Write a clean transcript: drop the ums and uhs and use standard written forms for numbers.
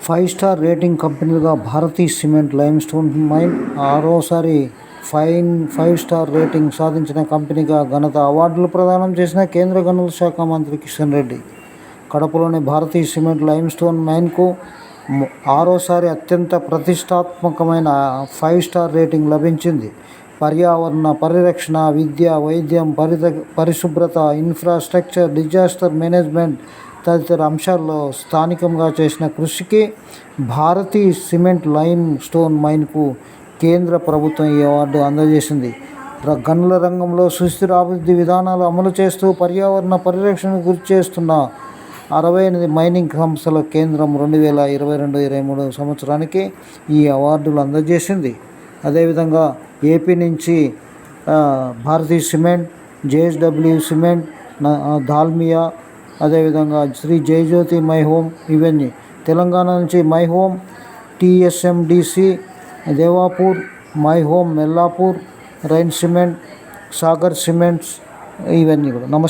5 star rating కంపెనీలుగా Bharathi cement limestone mine ఆరోసారి 5 star rating సాధించిన కంపెనీగా ఘనత. అవార్డులు ప్రదానం చేసిన కేంద్ర గనుల శాఖ మంత్రి కిషన్ రెడ్డి. కడపలోని భారతీ సిమెంట్ లైమ్స్టోన్ మైన్కు ఆరోసారి అత్యంత ప్రతిష్టాత్మకమైన 5 స్టార్ రేటింగ్ లభించింది. పర్యావరణ పరిరక్షణ, విద్య, వైద్యం, పరిశుభ్రత, ఇన్ఫ్రాస్ట్రక్చర్, డిజాస్టర్ మేనేజ్మెంట్ తదితర అంశాల్లో స్థానికంగా చేసిన కృషికి భారతీ సిమెంట్ లైమ్ స్టోన్ మైన్కు కేంద్ర ప్రభుత్వం ఈ అవార్డు అందజేసింది. గనుల రంగంలో సుస్థిర అభివృద్ధి విధానాలు అమలు చేస్తూ పర్యావరణ పరిరక్షణకు కృషి చేస్తున్న 68 మైనింగ్ సంస్థల కేంద్రం 2022-23 సంవత్సరానికి ఈ అవార్డులు అందజేసింది. అదేవిధంగా ఏపీ నుంచి Bharathi cement, JSW cement, Dalmia, అదేవిధంగా శ్రీ జయజ్యోతి మై హోమ్, ఇవన్నీ. తెలంగాణ నుంచి My Home, TSMDC Devapur, My Home Mellapur, Rain cement, Sagar cements, ఇవన్నీ కూడా. నమస్తే.